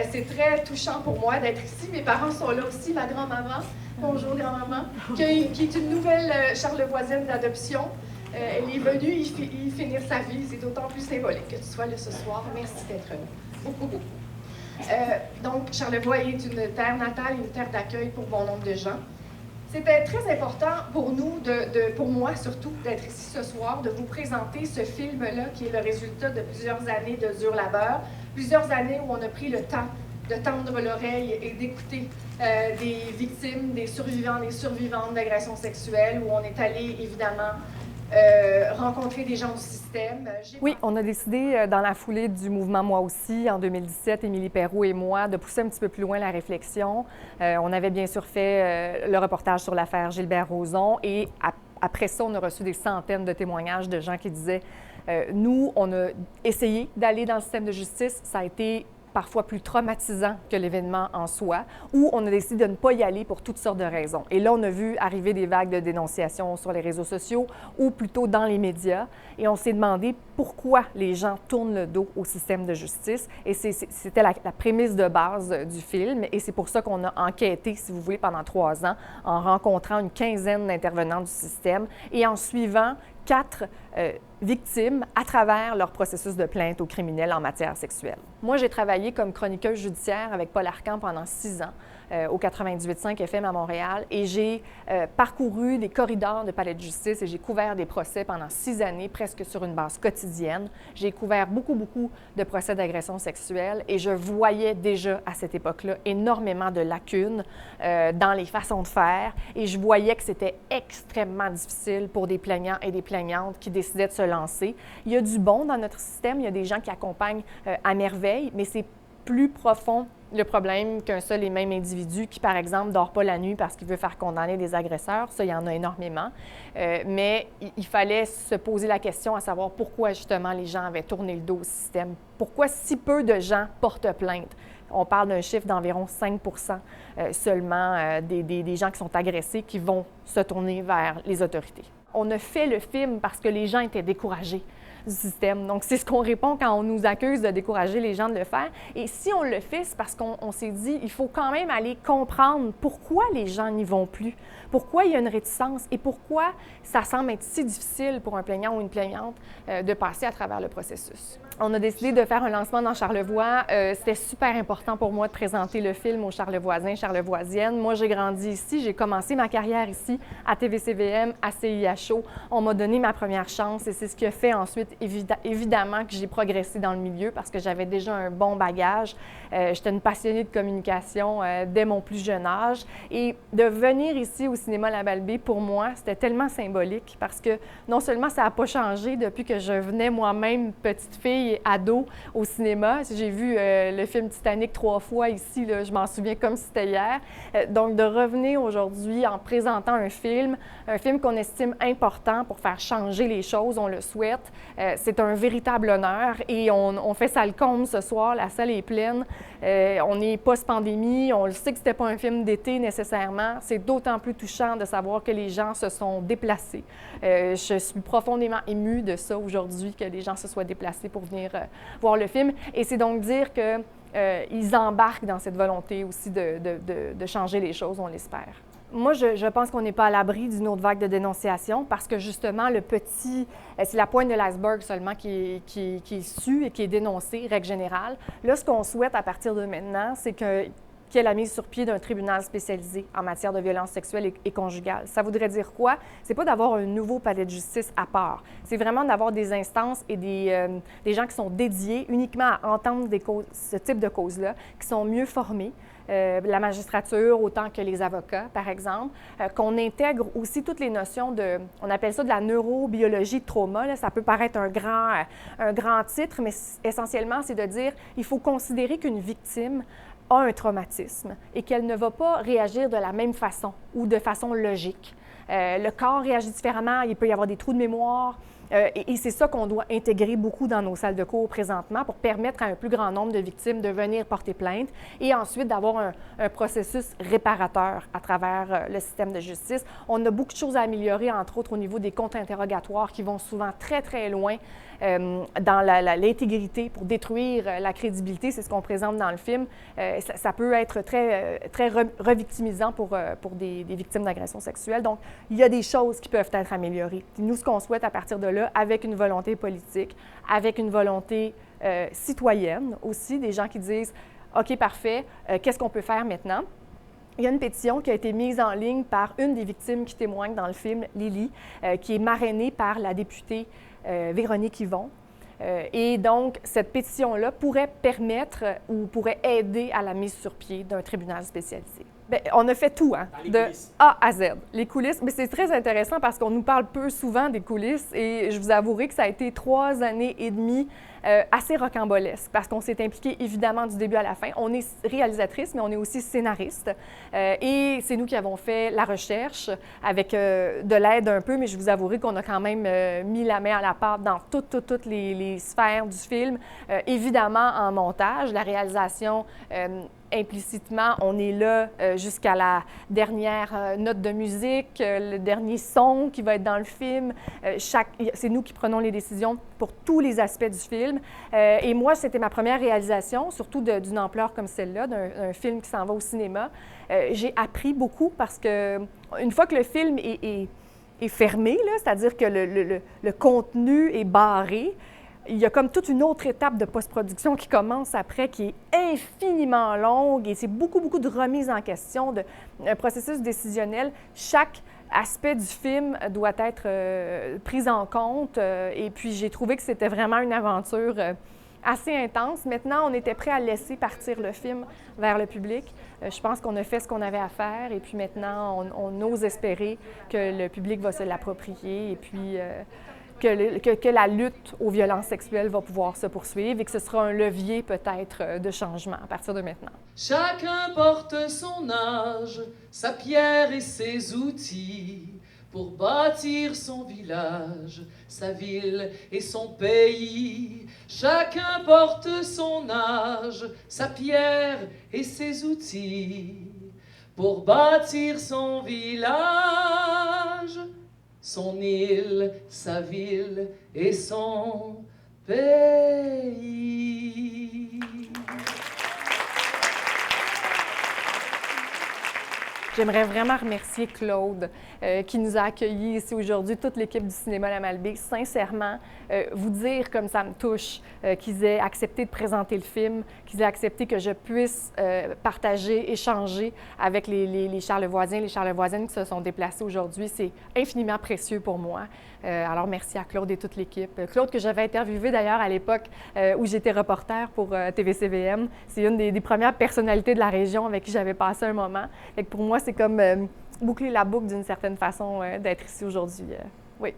C'est très touchant pour moi d'être ici. Mes parents sont là aussi, ma grand-maman. Bonjour, grand-maman, qui est une nouvelle charlevoisienne d'adoption. Elle est venue y finir sa vie. C'est d'autant plus symbolique que tu sois là ce soir. Merci d'être là. Beaucoup, beaucoup. Donc, Charlevoix est une terre natale, une terre d'accueil pour bon nombre de gens. C'était très important pour nous, pour moi surtout, d'être ici ce soir, de vous présenter ce film-là qui est le résultat de plusieurs années de dur labeur, plusieurs années où on a pris le temps de tendre l'oreille et d'écouter des victimes, des survivants, des survivantes d'agressions sexuelles, où on est allé évidemment rencontrer des gens du système. Oui, on a décidé dans la foulée du mouvement Moi aussi, en 2017, Émilie Perrault et moi, de pousser un petit peu plus loin la réflexion. On avait bien sûr fait le reportage sur l'affaire Gilbert Rozon et après ça, on a reçu des centaines de témoignages de gens qui disaient nous, on a essayé d'aller dans le système de justice, ça a été parfois plus traumatisant que l'événement en soi, ou on a décidé de ne pas y aller pour toutes sortes de raisons. Et là, on a vu arriver des vagues de dénonciations sur les réseaux sociaux ou plutôt dans les médias, et on s'est demandé pourquoi les gens tournent le dos au système de justice. Et c'était la prémisse de base du film, et c'est pour ça qu'on a enquêté, si vous voulez, pendant 3 ans, en rencontrant une quinzaine d'intervenants du système et en suivant 4 victimes à travers leur processus de plainte aux criminels en matière sexuelle. Moi, j'ai travaillé comme chroniqueuse judiciaire avec Paul Arcand pendant 6 ans au 98.5 FM à Montréal et j'ai parcouru des corridors de palais de justice et j'ai couvert des procès pendant 6 années, presque sur une base quotidienne. J'ai couvert beaucoup de procès d'agression sexuelle et je voyais déjà à cette époque-là énormément de lacunes dans les façons de faire et je voyais que c'était extrêmement difficile pour des plaignants et des plaignantes qui décidaient de se lancer. Il y a du bon dans notre système, il y a des gens qui accompagnent à merveille, mais c'est plus profond le problème qu'un seul et même individu qui, par exemple, ne dort pas la nuit parce qu'il veut faire condamner des agresseurs. Ça, il y en a énormément. Mais il fallait se poser la question à savoir pourquoi, justement, les gens avaient tourné le dos au système. Pourquoi si peu de gens portent plainte? On parle d'un chiffre d'environ 5 seulement des gens qui sont agressés qui vont se tourner vers les autorités. On a fait le film parce que les gens étaient découragés du système. Donc, c'est ce qu'on répond quand on nous accuse de décourager les gens de le faire. Et si on le fait, c'est parce qu'on s'est dit, il faut quand même aller comprendre pourquoi les gens n'y vont plus, pourquoi il y a une réticence et pourquoi ça semble être si difficile pour un plaignant ou une plaignante de passer à travers le processus. On a décidé de faire un lancement dans Charlevoix. C'était super important pour moi de présenter le film aux Charlevoisiens, Charlevoisiennes. Moi, j'ai grandi ici, j'ai commencé ma carrière ici à TVCVM, à CIHO. On m'a donné ma première chance et c'est ce qui a fait ensuite, évidemment, que j'ai progressé dans le milieu parce que j'avais déjà un bon bagage. J'étais une passionnée de communication dès mon plus jeune âge. Et de venir ici au cinéma La Balbée, pour moi, c'était tellement symbolique parce que non seulement ça n'a pas changé depuis que je venais moi-même, petite fille, ado au cinéma. J'ai vu le film Titanic 3 fois ici, là, je m'en souviens comme si c'était hier. Donc, de revenir aujourd'hui en présentant un film qu'on estime important pour faire changer les choses, on le souhaite. C'est un véritable honneur et on fait ça le comble ce soir, la salle est pleine. On est post-pandémie, on le sait que c'était pas un film d'été nécessairement. C'est d'autant plus touchant de savoir que les gens se sont déplacés. Je suis profondément émue de ça aujourd'hui, que les gens se soient déplacés pour venir voir le film. Et c'est donc dire qu'ils embarquent dans cette volonté aussi de changer les choses, on l'espère. Moi, je pense qu'on n'est pas à l'abri d'une autre vague de dénonciation parce que justement, c'est la pointe de l'iceberg seulement qui est su et qui est dénoncé, règle générale. Là, ce qu'on souhaite à partir de maintenant, c'est qu'il y ait la mise sur pied d'un tribunal spécialisé en matière de violences sexuelles et conjugales. Ça voudrait dire quoi? C'est pas d'avoir un nouveau palais de justice à part. C'est vraiment d'avoir des instances et des gens qui sont dédiés uniquement à entendre ce type de causes-là, qui sont mieux formés. La magistrature autant que les avocats, par exemple, qu'on intègre aussi toutes les notions on appelle ça de la neurobiologie de trauma. Là, ça peut paraître un grand titre, mais essentiellement, c'est de dire il faut considérer qu'une victime a un traumatisme et qu'elle ne va pas réagir de la même façon ou de façon logique. Le corps réagit différemment, il peut y avoir des trous de mémoire, Et c'est ça qu'on doit intégrer beaucoup dans nos salles de cours présentement pour permettre à un plus grand nombre de victimes de venir porter plainte et ensuite d'avoir un processus réparateur à travers le système de justice. On a beaucoup de choses à améliorer, entre autres au niveau des comptes interrogatoires qui vont souvent très, très loin dans l'intégrité pour détruire la crédibilité. C'est ce qu'on présente dans le film. Ça peut être très, très revictimisant pour des victimes d'agressions sexuelles. Donc, il y a des choses qui peuvent être améliorées. Nous, ce qu'on souhaite à partir de là, avec une volonté politique, avec une volonté citoyenne aussi, des gens qui disent « OK, parfait, qu'est-ce qu'on peut faire maintenant? » Il y a une pétition qui a été mise en ligne par une des victimes qui témoigne dans le film, Lily, qui est marrainée par la députée Véronique Yvon. Et donc, cette pétition-là pourrait permettre ou pourrait aider à la mise sur pied d'un tribunal spécialisé. Bien, on a fait tout, hein, de A à Z. Les coulisses, mais c'est très intéressant parce qu'on nous parle peu souvent des coulisses et je vous avouerai que ça a été 3 années et demie assez rocambolesque parce qu'on s'est impliqué évidemment du début à la fin. On est réalisatrice, mais on est aussi scénariste et c'est nous qui avons fait la recherche avec de l'aide un peu, mais je vous avouerai qu'on a quand même mis la main à la pâte dans toutes les sphères du film. Évidemment, en montage, la réalisation implicitement, on est là jusqu'à la dernière note de musique, le dernier son qui va être dans le film. C'est nous qui prenons les décisions pour tous les aspects du film. Et moi, c'était ma première réalisation, surtout d'une ampleur comme celle-là, d'un film qui s'en va au cinéma. J'ai appris beaucoup parce que une fois que le film est fermé, c'est-à-dire que le contenu est barré, il y a comme toute une autre étape de post-production qui commence après, qui est infiniment longue et c'est beaucoup de remise en question, un processus décisionnel. Chaque aspect du film doit être pris en compte et puis j'ai trouvé que c'était vraiment une aventure assez intense. Maintenant, on était prêt à laisser partir le film vers le public. Je pense qu'on a fait ce qu'on avait à faire et puis maintenant, on ose espérer que le public va se l'approprier et puis que la lutte aux violences sexuelles va pouvoir se poursuivre et que ce sera un levier peut-être de changement à partir de maintenant. Chacun porte son âge, sa pierre et ses outils pour bâtir son village, sa ville et son pays. Chacun porte son âge, sa pierre et ses outils pour bâtir son village, son île, sa ville et son pays. J'aimerais vraiment remercier Claude qui nous a accueillis ici aujourd'hui, toute l'équipe du cinéma La Malbaie. Sincèrement, vous dire comme ça me touche qu'ils aient accepté de présenter le film, qu'ils aient accepté que je puisse partager, échanger avec les Charlevoisiens, les Charlevoisiennes qui se sont déplacés aujourd'hui. C'est infiniment précieux pour moi. Alors, merci à Claude et toute l'équipe. Claude, que j'avais interviewé d'ailleurs à l'époque où j'étais reporter pour TVCVM. C'est une des premières personnalités de la région avec qui j'avais passé un moment. Fait que pour moi, c'est comme boucler la boucle d'une certaine façon d'être ici aujourd'hui. Oui.